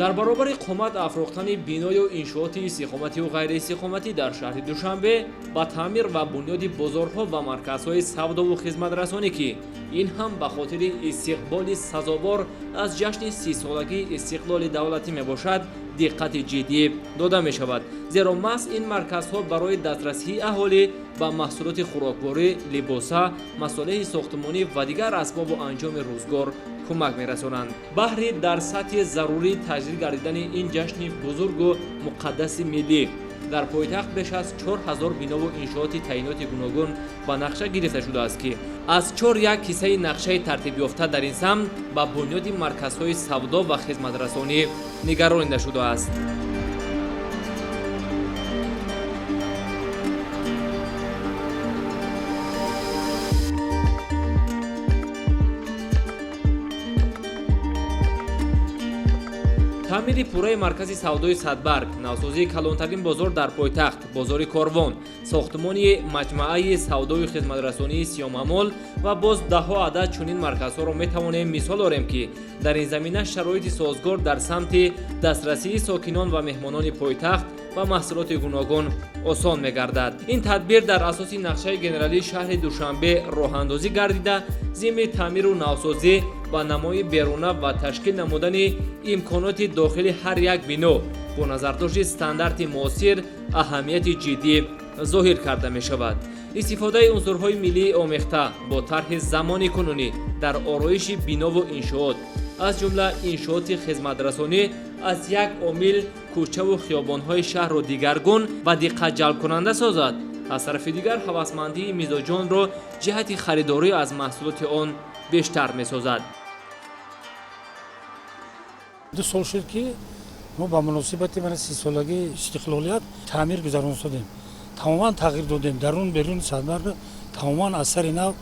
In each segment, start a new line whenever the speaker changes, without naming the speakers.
дар баробари қомат афрохтани биною иншооти истиқоматию ғайриистиқоматӣ дар шаҳри Душанбе ба таъмир ва бунёди бозорҳо ва марказҳои савдову хизматрасонӣ ки ин ҳам ба хотири истиқболи сазовор аз ҷашни 30-солагии истиқлоли давлатӣ мебошад, диққати ҷиддӣ дода мешавад. Зеро маҳз ин марказҳо барои дастрасии аҳолӣ ба маҳсулоти хӯрокворӣ, либоса, масолеҳи сохтмонӣ ва дигар асбобу анҷоми рӯзгор кӯмак мерасонанд. баҳри дар сатҳи зарурӣ таҷдид гардидани ин ҷашни бузургу муқаддаси миллӣ дар пойтахт беш аз 4000 бинову иншооти таъиноти гуногун ба нақша гирифта шудааст ки аз 4 киссаи нақшаи тартибёфта дар ин самт ба бунёди марказҳои савдо ва хизматрасонӣ нигаронида шудааст. таъмири пурраи маркази савдои Садбарг, навсозии калонтарин бозор дар пойтахт, бозори Корвон, сохтмони маҷмаъаи савдою хизматрасонии Сиёмамол ва боз даҳо адад чунин марказҳоро метавонем мисол орем ки дар ин замина шароити созгор дар самти дастрасии сокинон ва меҳмонони пойтахт ва маҳсулоти гуногун осон мегардад. Ин тадбир дар асоси нақшаи генералии шаҳри Душанбе роҳандозӣ гардида, зимми таъмиру навсозӣ ба намои беруна ва ташкил намудани имконоти дохили ҳар як бино бо назардошти стандарти муосир аҳамияти ҷиддӣ зоҳир карда мешавад. истифодаи унсурҳои миллии омехта бо тарҳи замони кунунӣ дар ороиши бинову иншоот, аз ҷумла иншооти хизматрасонӣ, аз як омил кӯчаву хиёбонҳои шаҳрро дигаргун ва диққатҷалбкунанда созад. аз тарафи дигар ҳавасмандии мизоҷонро ҷиҳати харидорӣ аз маҳсулоти он бештар месозад.
2 сол шуд ки мо ба муносибати мана 30-солагии истиқлолият таъмир гузаронидем. тамоман тағйир додем. Дарун беруни Садбарг тамоман аз сари нав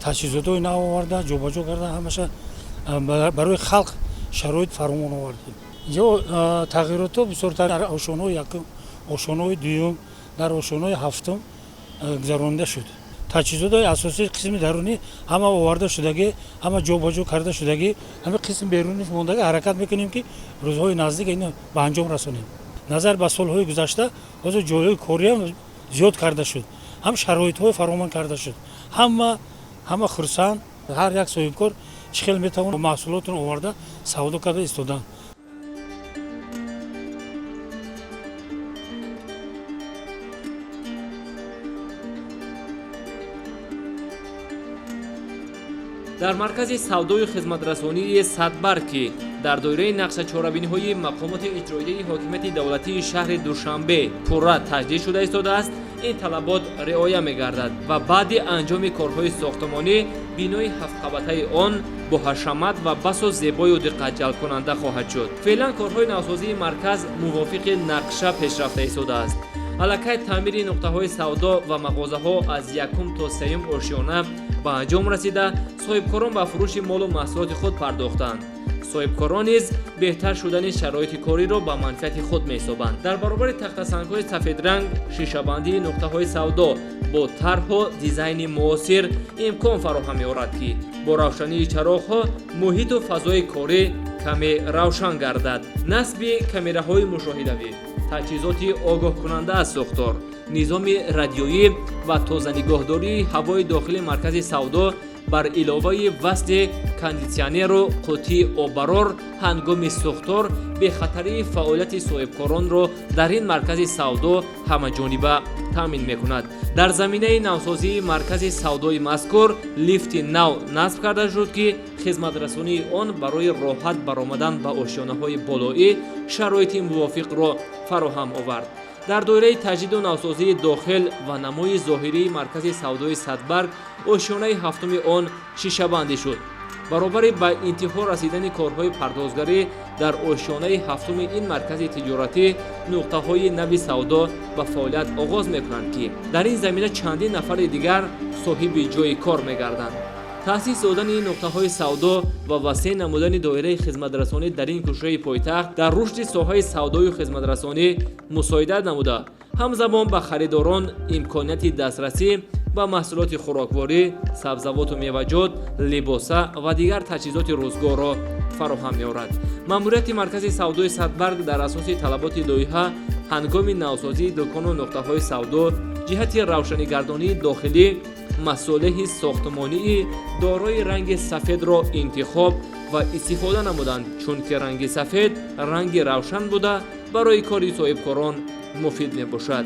таҷҳизотҳои нав оварда, ҷобаҷо карда, ҳамаша барои халқ шароит фаромон овардем. ҷо тағйиротҳо бисёртар дар ошонаҳои якум, ошонаҳои дуюм, дар ошонаҳои ҳафтум гузаронида шуд. таҷҳизотҳои асосии қисми дарунӣ ҳама оварда шудагӣ, ҳама ҷобаҷо карда шудагӣ, ҳама қисм берунӣ мондагӣ ҳаракат мекунем ки рӯзҳои наздик ин ба анҷом расонем. назар ба солҳои гузашта ҳозир ҷойҳои кориам зиёд карда шуд, ҳам шароитҳои фаромон карда шуд. ҳама хурсанд, ҳар як соҳибкор чӣ хел метавонад маҳсулотро оварда савдо карда истодан.
дар маркази савдою хизматрасонии Садбарг ки дар доираи нақшачорабиниҳои мақомоти иҷроияи ҳокимияти давлатии шаҳри Душанбе пурра таҷдид шуда истодааст, ин талабот риоя мегардад ва баъди анҷоми корҳои сохтмонӣ бинои 7қабатаи он бо ҳашамат ва басо зебою диққатҷалбкунанда хоҳад шуд. феълан корҳои навсозии марказ мувофиқи нақша пешрафта истодааст. аллакай таъмири нуқтаҳои савдо ва мағозаҳо аз 1 то 3 ошёна ба анҷом расида, соҳибкорон ба фурӯши молу маҳсулоти худ пардохтанд. соҳибкорон низ беҳтар шудани шароити кориро ба манфиати худ меҳисобанд. дар баробари тахтасангҳои сафедранг, шишабандии нуқтаҳои савдо бо тарҳу дизайни муосир имкон фароҳам меорад ки бо равшании чароғҳо муҳиту фазои корӣ каме равшан гардад. насби камераҳои мушоҳидавӣ, таҷҳизоти огоҳкунанда аз сӯхтор, низоми радиоӣ ва тозанигоҳдории ҳавои дохили маркази савдо бар иловаи васли кондитсионеру қуттии оббарор ҳангоми сӯхтор бехатарии фаъолияти соҳибкоронро дар ин маркази савдо ҳамаҷониба таъмин мекунад. дар заминаи навсозии маркази савдои мазкур лифти нав насб карда шуд ки хизматрасонии он барои роҳат баромадан ба ошёнаҳои болоӣ шароити мувофиқро фароҳам овард. дар доираи таҷдиду навсозии дохил ва намои зоҳирии маркази савдои Садбарг ошёнаи ҳафтуми он шишабандӣ шуд. баробари ба интиҳо расидани корҳои пардозгарӣ дар ошёнаи ҳафтуми ин маркази тиҷоратӣ нуқтаҳои нави савдо ба фаъолият оғоз мекунанд ки дар ин замина чандин нафари дигар соҳиби ҷойи кор мегарданд. таъсис додани нуқтаҳои савдо ва васеъ намудани доираи хизматрасонӣ дар ин кушаи пойтахт дар рушди соҳаи савдою хизматрасонӣ мусоидат намуда, ҳамзамон ба харидорон имконияти дастрасӣ ба маҳсулоти хӯрокворӣ, сабзавоту меваҷот, либоса ва дигар таҷҳизоти рӯзгорро фароҳам меорад. маъмурияти маркази савдои Садбарг дар асоси талаботи лоиҳа ҳангоми навсозии дӯкону нуқтаҳои савдо ҷиҳати равшанигардонии дохилӣ масолеҳи сохтмонии дорои ранги сафедро интихоб ва истифода намуданд, чунки ранги сафед ранги равшан буда барои кори соҳибкорон муфид мебошад.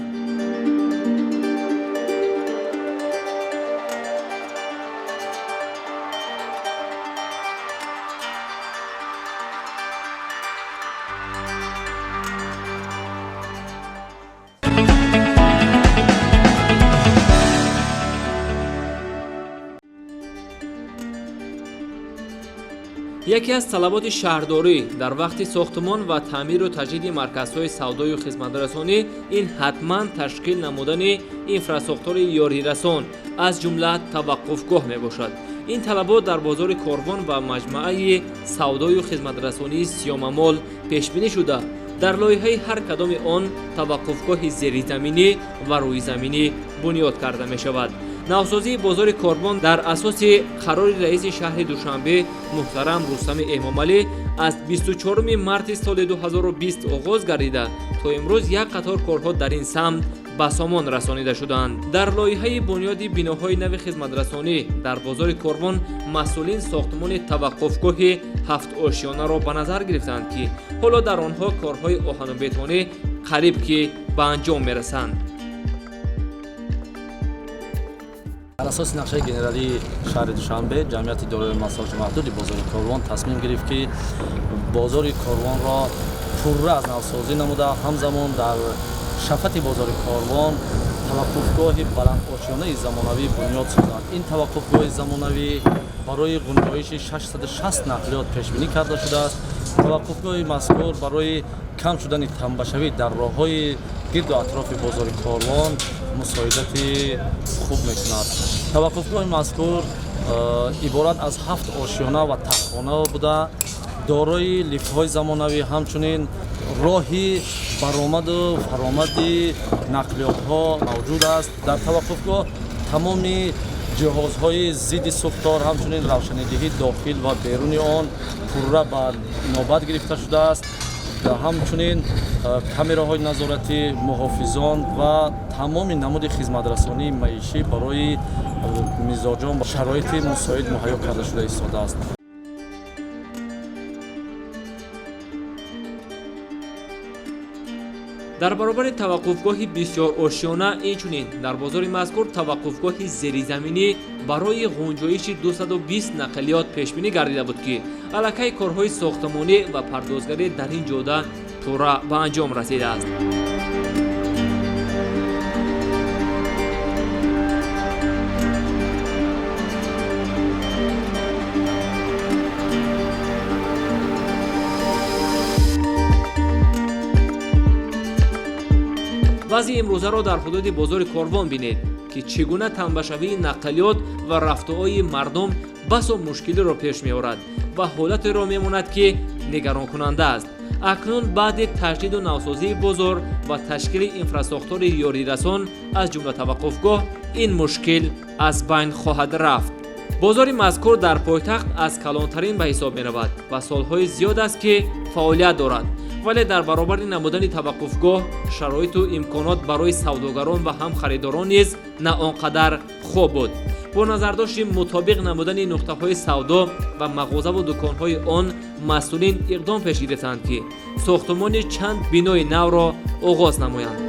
яке аз талаботи шаҳрдорӣ дар вақти сохтмон ва таъмиру таҷдиди марказҳои савдою хизматрасонӣ ин ҳатман ташкил намудани инфраструктураи ёрирасон аз ҷумла таваққуфгоҳ мебошад. ин талабот дар бозори Корвон ва маҷмӯаи савдою хизматрасонии Сиёмамол пешбинӣ шуда, дар лоиҳаи ҳар кадоми он таваққуфгоҳи зеризаминӣ ва рӯизаминӣ бунёд карда мешавад. навсозии бозори Корбон дар асоси қарори раиси шаҳри Душанбе муҳтарам Рустами Эмомалӣ аз 24 марти соли 2020 оғоз гардида то имрӯз як қатор корҳо дар ин самт ба сомон расонида шуданд. дар лоиҳаи бунёди биноҳои нави хизматрасонӣ дар бозори Корбон масъулин сохтмони таваққуфгоҳи 7 ошиёнаро ба назар гирифтанд, ки ҳоло дар онҳо корҳои оҳанубетонӣ қариб ки ба анҷом мерасанд.
дар асоси нақшаи генералии шаҳри Душанбе ҷамъияти дорои масоҳати маҳдуди бозори Корвон тасмим гирифт, ки бозори Корвонро пурра аз навсозӣ намуда, ҳамзамон дар шафати бозори Корвон таваққуфгоҳи баландошёнаи замонавӣ бунёд созад. ин таваққуфгоҳи замонавӣ барои ғунҷоиши 660 нақлиёт пешбинӣ карда шудааст. таваққуфгоҳи мазкур барои кам шудани тамбашавӣ дар роҳҳои гирду атрофи бозори Корвон мусоидати хуб мекунад. таваққуфгоҳи мазкур иборат аз 7 ошиёна ва таххона буда, дорои лифтҳои замонавӣ, ҳамчунин роҳи баромаду фаромади нақлиётҳо мавҷуд аст. дар таваққуфгоҳ тамоми ҷиҳозҳои зидди сухтор, ҳамчунин равшанидиҳии дохил ва беруни он пурра ба нобат гирифта шудааст. ҳамчунин камераҳои назоратӣ, муҳофизон ва тамоми намуди хизматрасонии маишӣ барои мизоҷон ва шароити мусоид муҳайё карда шуда истодааст.
дар баробари таваққуфгоҳи бисёр ошиёна, инчунин дар бозори мазкур таваққуфгоҳи зеризаминӣ барои ғунҷоиши 220 нақлиёт пешбинӣ гардида буд, ки аллакай корҳои сохтмонӣ ва пардозгарӣ дар ин ҷода пурра ба анҷом расидааст. вазъи имрӯзаро дар ҳудуди бозори Корвон бинед, ки чӣ гуна тамбашавии нақлиёт ва рафтуои мардум басо мушкилиро пеш меорад ва ҳолатеро мемонад, ки нигаронкунанда аст. акнун баъди таҷдиду навсозии бозор ва ташкили инфраструктураи ёрирасон аз ҷумла таваққуфгоҳ, ин мушкил аз байн хоҳад рафт. бозори мазкур дар пойтахт аз калонтарин ба ҳисоб меравад ва солҳои зиёд аст, ки фаъолият дорад, вале дар баробари намудани таваққуфгоҳ шароиту имконот барои савдогарон ва ҳам харидорон низ на он қадар хуб буд. бо назардошти мутобиқ намудани нуқтаҳои савдо ва мағозаву дуконҳои он, масъулин иқдом пеш гирифтанд, ки сохтмони чанд бинои навро оғоз намоянд.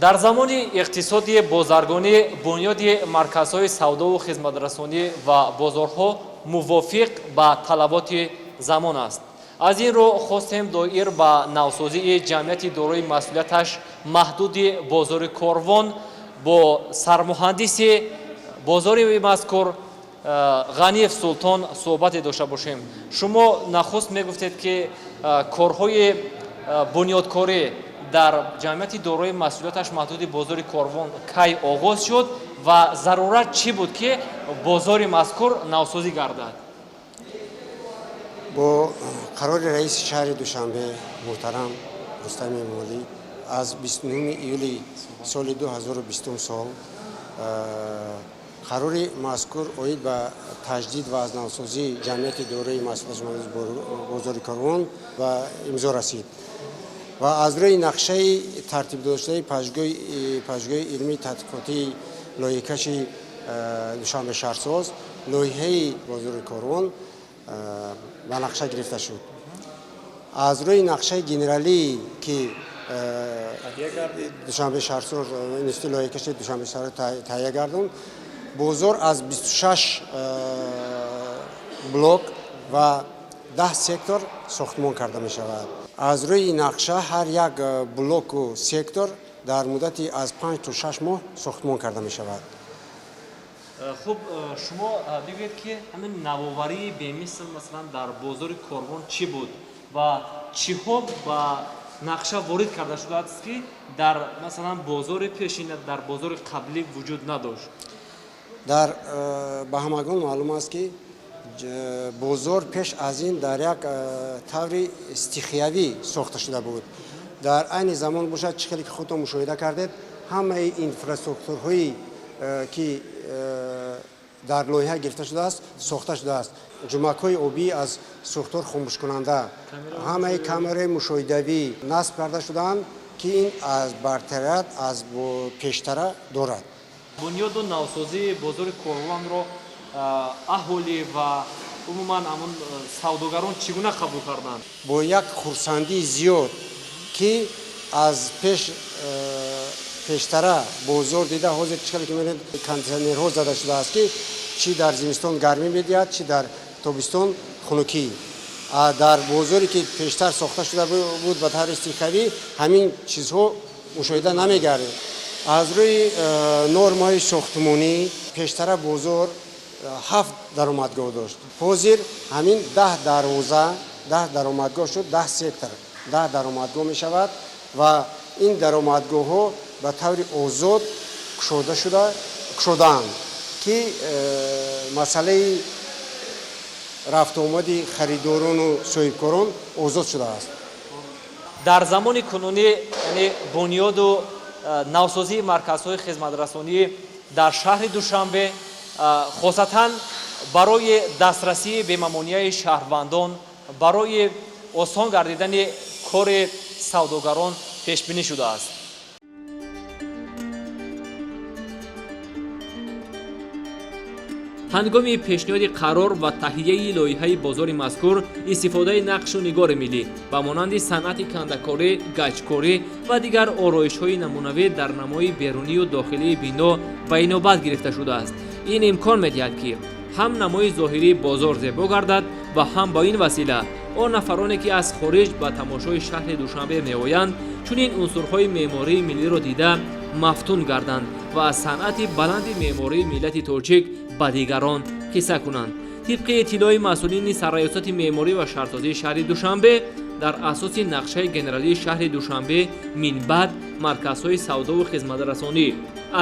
дар замони иқтисоди бозаргонӣ бунёди марказҳои савдову хизматрасонӣ ва бозорҳо мувофиқ ба талаботи замон аст. аз ин рӯ хостем доир ба навсозии ҷамъияти дорои масъулияташ маҳдуди бозори Корвон бо сармуҳандиси бозори мазкур Ғаниев Султон суҳбате дошта бошем. шумо нахуст мегуфтед, ки корҳои бунёдкорӣ дар ҷамъияти дорои масъулияташ маҳдуди бозори Корвон кай оғоз шуд ва зарурат чӣ буд ки бозори мазкур навсозӣ гардад?
бо қарори раиси шаҳри Душанбе муҳтарам Рустами Эмомалӣ аз 29 июли соли 2020 сол қарори мазкур оид ба таҷдид ва аз навсозии ҷамъияти дорои масъулияташ маҳдуди бозори Корвон ва имзо расид ва аз рӯи нақшаи тартибдодашудаи паҷгоҳи илмии тадқиқотии лоиҳакаши Душанбе шаҳрсоз лоиҳаи бозори Корвон ба нақша гирифта шуд. аз рӯи нақшаи генералии ки Душанбе шаҳрсоз институти лоиҳакаши Душанбе шаҳр таҳия гардонд, бозор аз 26 блок ва 10 сектор сохтмон карда мешавад. аз рӯи нақша ҳар як блоку сектор дар муддати аз 5 то 6 моҳ сохтмон карда мешавад.
хуб, шумо бигӯед ки ҳамин навоварии бемисл масалан дар бозори Корвон чӣ буд ва чиҳо ба нақша ворид карда шудааст ки дар масалан бозори пешина дар бозори қаблӣ вуҷуд надошт?
дар ба ҳамагон маълум аст ки бозор пеш аз ин дар як таври стихиявӣ сохта шуда буд. дар айни замон бошад чӣ хеле ки худтон мушоҳида кардед, ҳамаи инфраструктураҳои ки дар лоиҳа гирифта шудааст сохта шудааст. ҷумакҳои обӣ аз сӯхтор хомӯшкунанда, ҳамаи камераи мушоҳидавӣ насб карда шудаанд ки ин аз бартарият аз пештара дорад.
бунёду навсозии бозори Корвонро аҳолӣ ва умуман ҳамон савдогарон чӣ гуна қабул карданд?
бо як хурсандии зиёд ки аз пештара бозор дида ҳозир чӣ хеле ки мебинед кондитсионерҳо зада шудааст ки чӣ дар зимистон гармӣ медиҳад, чӣ дар тобистон хунукӣ. дар бозоре ки пештар сохта шуда буд ба таври стихиявӣ ҳамин чизҳо мушоҳида намегардид. аз рӯи нормаҳои сохтмонӣ пештара бозор 7 даромадгоҳ дошт. ҳозир ҳамин 10 дарвоза 10 даромадгоҳ шуд, 10 сектор 10 даромадгоҳ мешавад ва ин даромадгоҳҳо ба таври озод кушодаанд ки масъалаи рафтуомади харидорону соҳибкорон озод шудааст.
дар замони кунунӣ яъне бунёду навсозии марказҳои хизматрасонӣ дар шаҳри Душанбе хосатан барои дастрасии бемамонияи шаҳрвандон, барои осон гардидани кори савдогарон пешбинӣ шудааст. ҳангоми пешниҳоди қарор ва таҳияи лоиҳаи бозори мазкур истифодаи нақшу нигори миллӣ ба монанди санъати кандакорӣ, гаҷкорӣ ва дигар ороишҳои намунавӣ дар намои берунию дохилии бино ба инобат гирифта шудааст. ин имкон медиҳад ки ҳам намои зоҳирии бозор зебо гардад ва ҳам бо ин васила он нафароне ки аз хориҷ ба тамошои шаҳри Душанбе меоянд чунин унсурҳои меъмории миллиро дида мафтун гарданд ва аз санъати баланди меъмории миллати тоҷик ба дигарон қисса кунанд. тибқи иттилои масъулини сарраёсати меъморӣ ва шаҳрсозии шаҳри Душанбе, дар асоси нақшаи генералии шаҳри Душанбе минбаъд марказҳои савдову хизматрасонӣ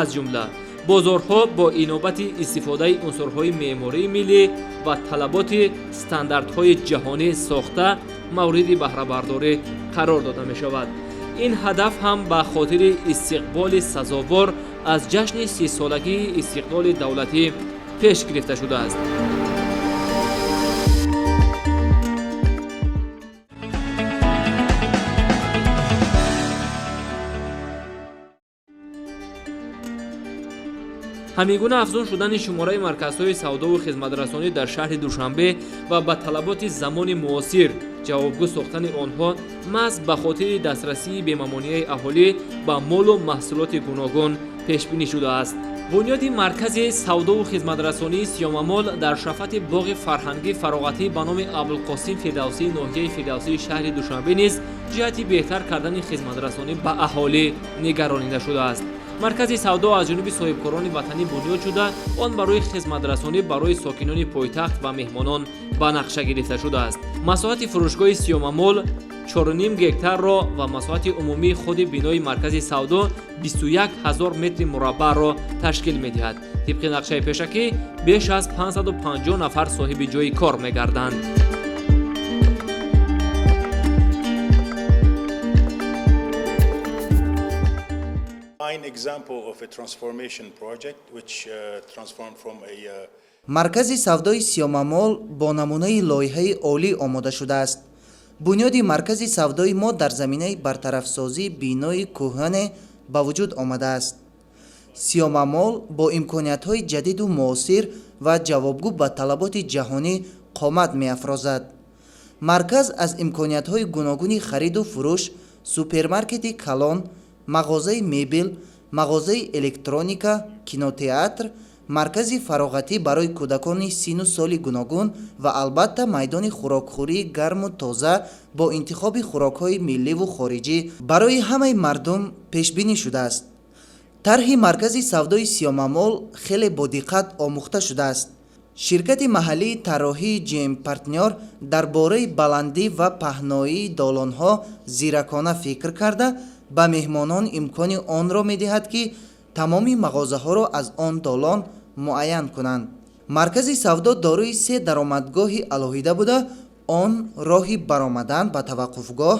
аз ҷумла бозорҳо бо инобати истифодаи унсурҳои меъмории миллӣ ва талаботи стандартҳои ҷаҳонӣ сохта мавриди баҳрабардорӣ қарор дода мешавад. ин ҳадаф ҳам ба хотири истиқболи сазовор аз ҷашни 30-солагии истиқлоли давлатӣ пеш гирифта шудааст. ҳамигуна афзун шудани шумораи марказҳои савдову хизматрасонӣ дар шаҳри Душанбе ва ба талаботи замони муосир ҷавобгӯ сохтани онҳо маҳз ба хотири дастрасии бемамонияи аҳолӣ ба молу маҳсулоти гуногун пешбинӣ шудааст. бунёди маркази савдову хизматрасонии сиёмамол дар шафати боғи фарҳангӣ фароғатӣ ба номи Абулқосим Фирдавсии ноҳияи Фирдавсии шаҳри Душанбе низ ҷиҳати беҳтар кардани хизматрасонӣ ба аҳолӣ нигаронида шудааст. маркази савдо аз ҷониби соҳибкорони ватанӣ бунёд шуда, он барои хизматрасонӣ барои сокинони пойтахт ва меҳмонон ба нақша гирифта шудааст. масоҳати фурӯшгоҳи сиёмамол 4.5 гектарро ва масоҳати умумии худи бинои маркази савдо 21000 метри мураббаъро ташкил медиҳад. тибқи нақшаи пешакӣ беш аз 550 нафар соҳиби ҷойи кор мегарданд.
Example of a transformation project which transformed from a
маркази савдои Сиёмамол бо намунаи лоиҳаи олӣ омода шудааст. бунёди маркази савдои мо дар заминаи бартарафсозии бинои кӯҳане ба вуҷуд омадааст. Сиёмамол бо имкониятҳои ҷадиду муосир ва ҷавобгӯ ба талаботи ҷаҳонӣ қомат меафрозад. марказ аз имкониятҳои гуногуни хариду фурӯш, супермаркети калон, мағозаи мебел, мағозаи электроника, кинотеатр, маркази фароғатӣ барои кӯдакони сину соли гуногун ва албатта майдони хӯрокхӯрии гарму тоза бо интихоби хӯрокҳои милливу хориҷӣ барои ҳамаи мардум пешбинӣ шудааст. тарҳи маркази савдои Сиёмамол хеле бодиққат омӯхта шудааст. ширкати маҳаллии тарроҳии GM партнёр дар бораи баландӣ ва паҳноии долонҳо зиракона фикр карда ба меҳмонон имкони онро медиҳад, ки тамоми мағозаҳоро аз он долон муайян кунанд. маркази савдо дорои 3 даромадгоҳи алоҳида буда, он роҳи баромадан ба таваққуфгоҳ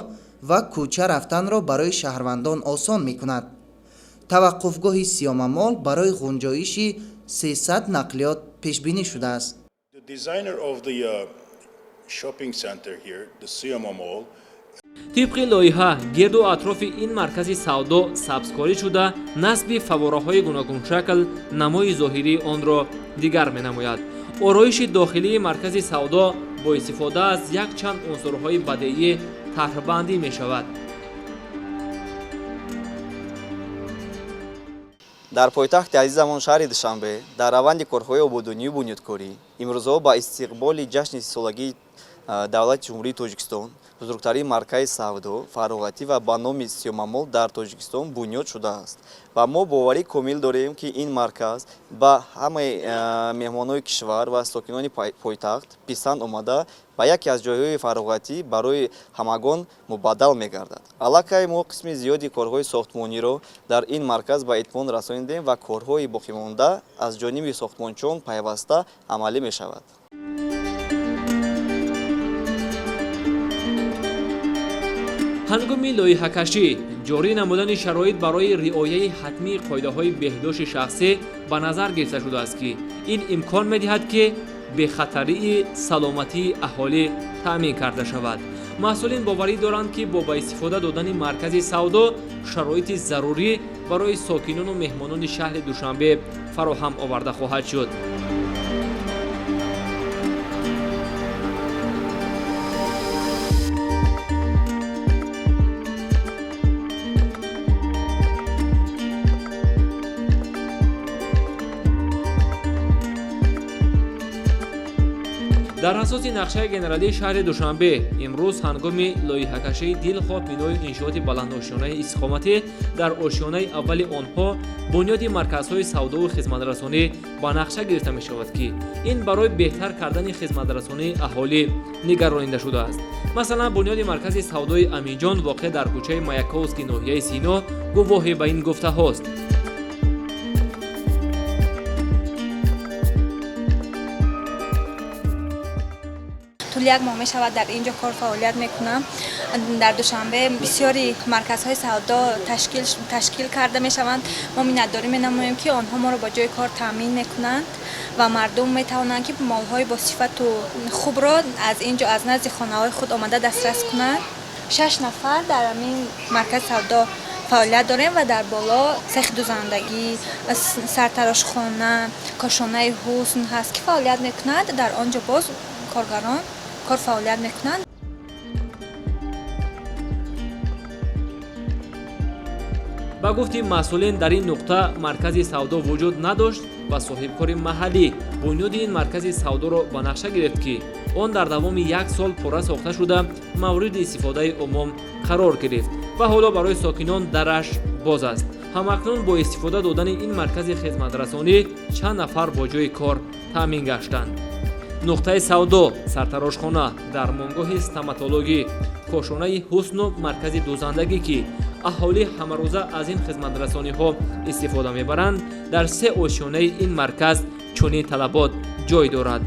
ва кӯча рафтанро барои шаҳрвандон осон мекунад. таваққуфгоҳи Сиёмамол барои ғунҷоиши 300 нақлиёт пешбинӣ шудааст.
The designer of the shopping center here, the Siyama Mall,
тибқи лоиҳа гирду атрофи ин маркази савдо сабзкорӣ шуда, насби фаввораҳои гуногуншакл намои зоҳирии онро дигар менамояд. ороиши дохилии маркази савдо бо истифода аз якчанд унсурҳои бадеӣ тарҳбандӣ мешавад.
дар пойтахти азизамон шаҳри Душанбе дар раванди корҳои ободонию бунёдкорӣ имрӯзҳо ба истиқболи ҷашни сисолагии давлати ҷумҳурии Тоҷикистон бузургтарин маркази савдо, фароғатӣ ва ба номи Сиёмамол дар Тоҷикистон бунёд шудааст ва мо боварӣ комил дорем, ки ин марказ ба ҳамаи меҳмонои кишвар ва сокинони пойтахт писанд омада ба яке аз ҷойҳои фароғатӣ барои ҳамагон мубаддал мегардад. аллакай мо қисми зиёди корҳои сохтмониро дар ин марказ ба итмом расонидем ва корҳои боқимонда аз ҷониби сохтмончиён пайваста амалӣ мешавад.
ҳангоми лоиҳакашӣ ҷорӣ намудани шароит барои риояи ҳатмии қоидаҳои беҳдошти шахсӣ ба назар гирифта шудааст, ки ин имкон медиҳад, ки бехатарии саломатии аҳолӣ таъмин карда шавад. масъулин боварӣ доранд, ки бо ба истифода додани маркази савдо шароити зарурӣ барои сокинону меҳмонони шаҳри Душанбе фароҳам оварда хоҳад шуд. дар асоси нақшаи генералии шаҳри Душанбе имрӯз ҳангоми лоиҳакашии дилхоҳ бинои иншооти баландошиёнаи истиқоматӣ дар ошиёнаи аввали онҳо бунёди марказҳои савдову хизматрасонӣ ба нақша гирифта мешавад, ки ин барои беҳтар кардани хизматрасонии аҳолӣ нигаронида шудааст. масалан бунёди маркази савдои Аминҷон воқеъ дар кӯчаи Маяковский ноҳияи Сино гувоҳе ба ин гуфтаҳост.
طول یک ماه می شود در اینجا کار فعالیت میکنم. در دوشنبه بسیاری مرکزهای سودا تشکیل کرده می شوند. ما مینداری می نماییم که آنها ما را با جای کار تامین میکنند و مردم می توانند که مالهای با صفت و خوب را از اینجا از نزد خانه های خود آمده دسترس کنند. 6 نفر در این مرکز سودا فعالیت داریم و در بالا سیخ دوزندگی، سرتراشخانه، کاشانه حسن هست که فعالیت میکنند. در آنجا باز کارگران کار فعالیت میکنند.
ба гуфти масъулин дар ин нуқта маркази савдо вуҷуд надошт ва соҳибкори маҳаллӣ бунёди ин маркази савдоро ба нақша гирифт, ки он дар давоми 1 сол пурра сохта шуда мавриди истифодаи умум қарор гирифт ва ҳоло барои сокинон дараш боз аст. ҳамакнун бо истифода додани ин маркази хизматрасонӣ чанд нафар бо ҷои кор таъмин гаштанд. нуқтаи савдо, сартарошхона, дармонгоҳи стоматологӣ, кошонаи ҳусну маркази дӯзандагӣ ки аҳолӣ ҳамарӯза аз ин хизматрасониҳо истифода мебаранд, дар се осёнаи ин марказ чунин талабот ҷой дорад.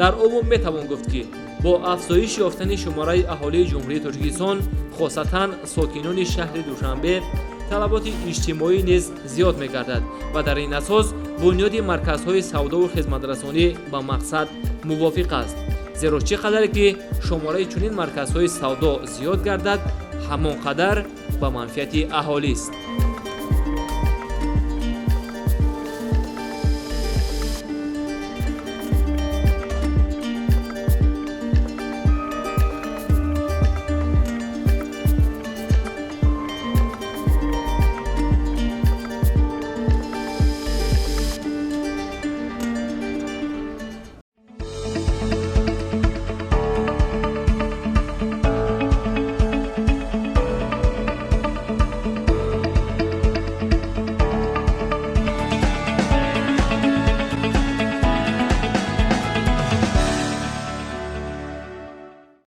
дар умум метавон гуфт ки бо афзоиши ёфтани шумораи аҳолии ҷумҳурии Тоҷикистон, хосатан сокинони шаҳри Душанбе, талаботи иҷтимоӣ низ зиёд мегардад ва дар ин асос бунёди марказҳои савдову хизматрасонӣ ба мақсад мувофиқ аст. зеро чӣ қадаре ки шумораи чунин марказҳои савдо зиёд гардад, ҳамон қадар ба манфиати аҳолист.